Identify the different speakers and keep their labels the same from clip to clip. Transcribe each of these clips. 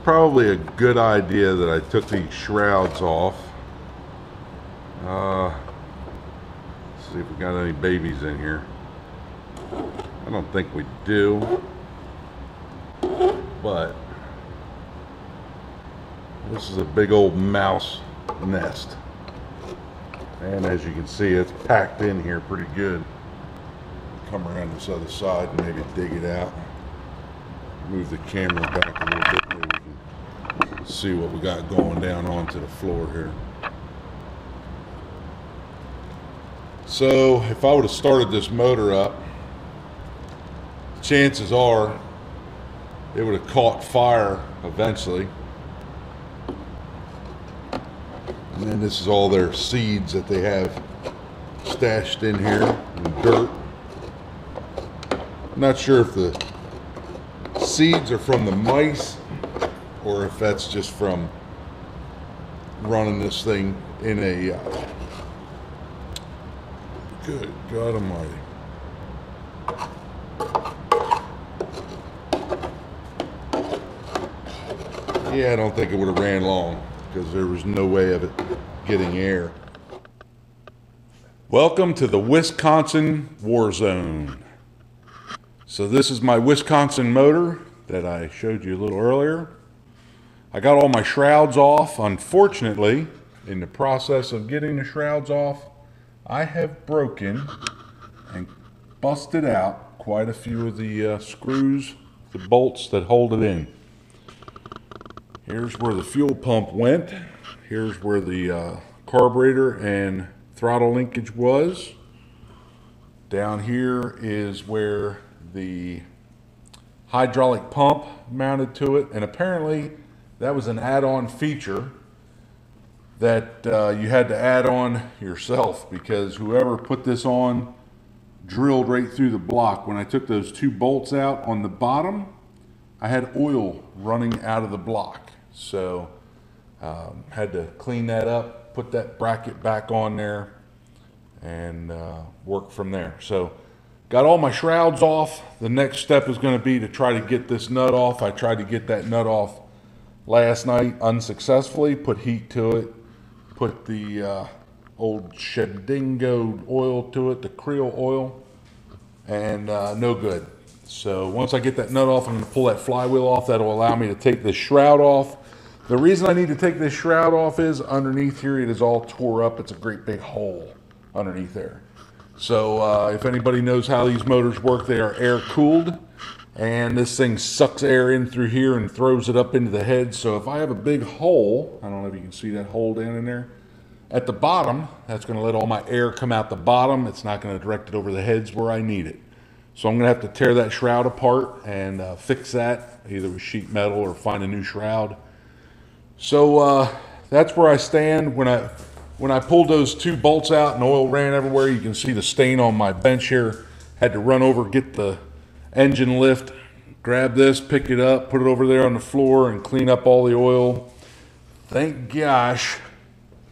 Speaker 1: probably a good idea that I took these shrouds off. See if we got any babies in here. I don't think we do, but this is a big old mouse nest, and as you can see, it's packed in here pretty good. Come around this other side and maybe dig it out. Move the camera back a little bit, maybe we can see what we got going down onto the floor here. So if I would have started this motor up, chances are it would have caught fire eventually. And then this is all their seeds that they have stashed in here, and dirt. I'm not sure if the seeds are from the mice or if that's just from running this thing in a good God Almighty. Yeah, I don't think it would have ran long because there was no way of it getting air. Welcome to the Wisconsin war zone. So this is my Wisconsin motor that I showed you a little earlier. I got all my shrouds off. Unfortunately, in the process of getting the shrouds off, I have broken and busted out quite a few of the screws, the bolts that hold it in. Here's where the fuel pump went. Here's where the carburetor and throttle linkage was. Down here is where the hydraulic pump mounted to it, and apparently that was an add-on feature that you had to add on yourself, because whoever put this on drilled right through the block. When I took those two bolts out on the bottom, I had oil running out of the block, so had to clean that up, put that bracket back on there, and work from there. So got all my shrouds off. The next step is going to be to try to get this nut off. I tried to get that nut off last night unsuccessfully, put heat to it, put the old Shedingo oil to it, the Creole oil, and no good. So once I get that nut off, I'm going to pull that flywheel off. That'll allow me to take this shroud off. The reason I need to take this shroud off is underneath here it is all tore up. It's a great big hole underneath there. So if anybody knows how these motors work, they are air cooled, and this thing sucks air in through here and throws it up into the head. So if I have a big hole, I don't know if you can see that hole down in there, at the bottom, that's going to let all my air come out the bottom. It's not going to direct it over the heads where I need it. So I'm going to have to tear that shroud apart and fix that, either with sheet metal or find a new shroud. So that's where I stand. When I pulled those two bolts out and oil ran everywhere, you can see the stain on my bench here. Had to run over, get the engine lift, grab this, pick it up, put it over there on the floor, and clean up all the oil. Thank gosh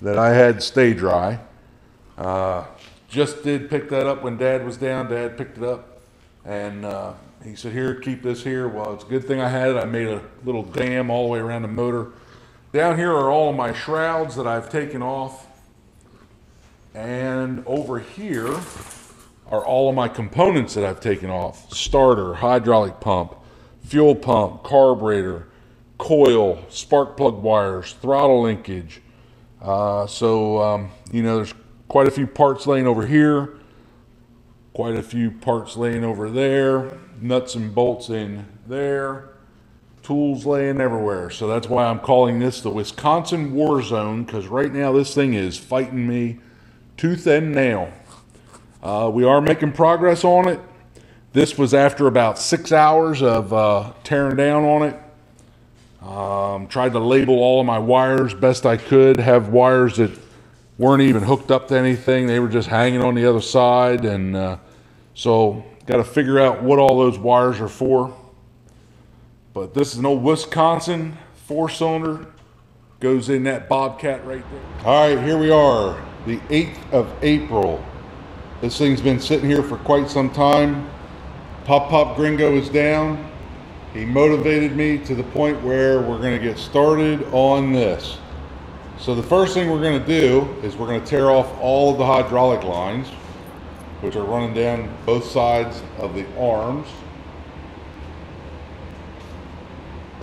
Speaker 1: that I had Stay Dry. Just did pick that up when Dad was down. Dad picked it up, and he said, here, keep this here. Well, it's a good thing I had it. I made a little dam all the way around the motor. Down here are all of my shrouds that I've taken off. And over here are all of my components that I've taken off. Starter, hydraulic pump, fuel pump, carburetor, coil, spark plug wires, throttle linkage. You know, there's quite a few parts laying over here, quite a few parts laying over there, nuts and bolts in there, tools laying everywhere. So that's why I'm calling this the Wisconsin war zone, because right now this thing is fighting me tooth and nail. We are making progress on it. This was after about 6 hours of tearing down on it. Tried to label all of my wires best I could, have wires that weren't even hooked up to anything. They were just hanging on the other side, and so got to figure out what all those wires are for. But this is an old Wisconsin 4-cylinder, goes in that Bobcat right there. All right, here we are, the 8th of April. This thing's been sitting here for quite some time. Pop Pop Gringo is down. he motivated me to the point where we're going to get started on this. So the first thing we're going to do is we're going to tear off all of the hydraulic lines, which are running down both sides of the arms.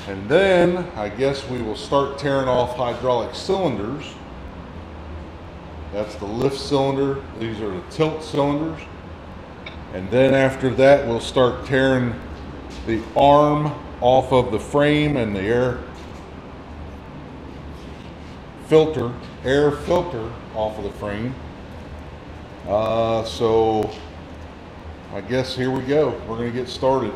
Speaker 1: And then I guess we will start tearing off hydraulic cylinders. That's the lift cylinder. These are the tilt cylinders. And then after that, we'll start tearing the arm off of the frame and the air filter off of the frame. So I guess here we go. We're going to get started.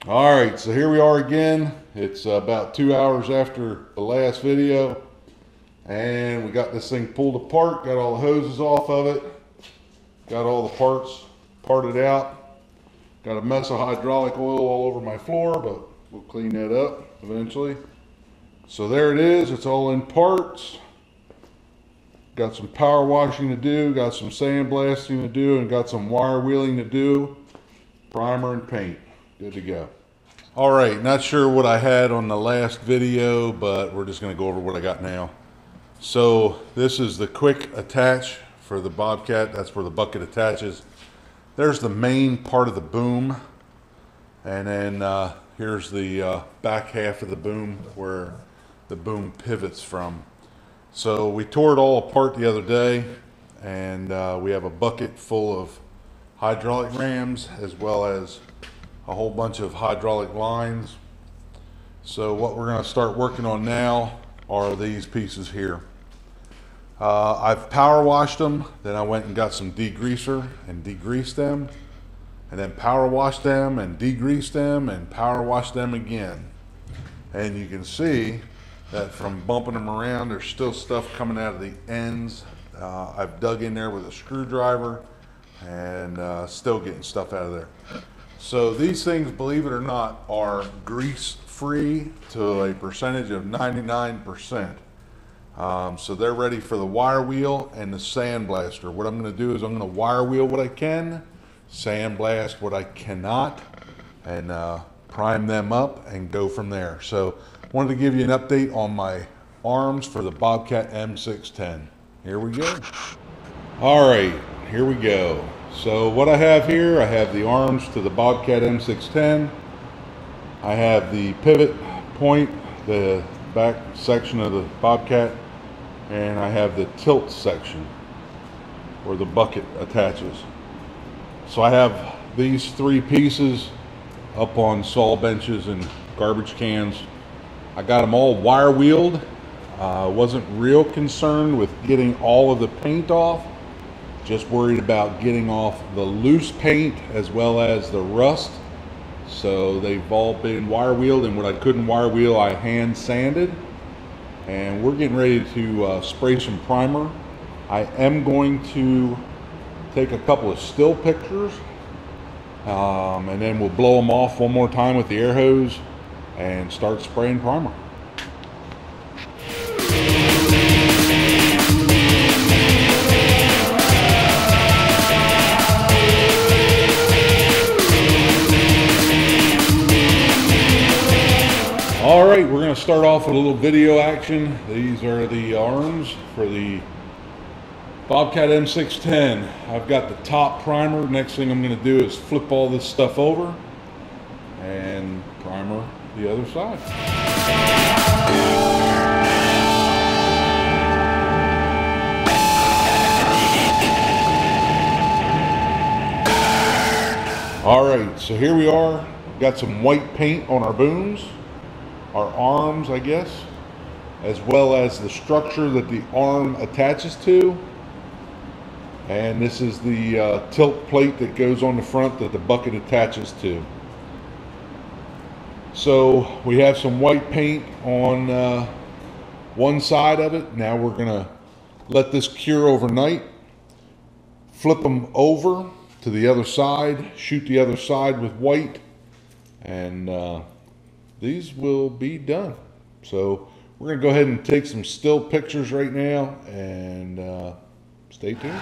Speaker 1: All right, so here we are again. It's about 2 hours after the last video, and we got this thing pulled apart, got all the hoses off of it, got all the parts parted out, got a mess of hydraulic oil all over my floor, but we'll clean that up eventually. So there it is, it's all in parts. Got some power washing to do, got some sandblasting to do, and got some wire wheeling to do. Primer and paint, good to go. All right, not sure what I had on the last video, but we're just gonna go over what I got now. So this is the quick attach for the Bobcat. That's where the bucket attaches. There's the main part of the boom. And then here's the back half of the boom where the boom pivots from. So we tore it all apart the other day, and we have a bucket full of hydraulic rams as well as a whole bunch of hydraulic lines. So what we're going to start working on now are these pieces here. I've power washed them, then I went and got some degreaser and degreased them, and then power washed them and degreased them and power washed them again. And you can see that from bumping them around, there's still stuff coming out of the ends. I've dug in there with a screwdriver and still getting stuff out of there. So these things, believe it or not, are grease free to a percentage of 99%. So they're ready for the wire wheel and the sandblaster. What I'm going to do is I'm going to wire wheel what I can, sandblast what I cannot, and prime them up and go from there. So wanted to give you an update on my arms for the Bobcat M-610. Here we go. All right, here we go. So what I have here, I have the arms to the Bobcat M-610. I have the pivot point, the back section of the Bobcat, and I have the tilt section where the bucket attaches. So I have these three pieces up on saw benches and garbage cans. I got them all wire wheeled. Wasn't real concerned with getting all of the paint off. Just worried about getting off the loose paint as well as the rust. So they've all been wire wheeled, and what I couldn't wire wheel, I hand sanded. And we're getting ready to spray some primer. I am going to take a couple of still pictures, and then we'll blow them off one more time with the air hose and start spraying primer. All right, we're going to start off with a little video action. These are the arms for the Bobcat M610. I've got the top primer. Next thing I'm going to do is flip all this stuff over and primer the other side. All right, so here we are. We've got some white paint on our booms, our arms, I guess, as well as the structure that the arm attaches to. And this is the tilt plate that goes on the front that the bucket attaches to. So we have some white paint on one side of it. Now we're gonna let this cure overnight, flip them over to the other side, shoot the other side with white, and these will be done. So we're gonna go ahead and take some still pictures right now and Stay tuned.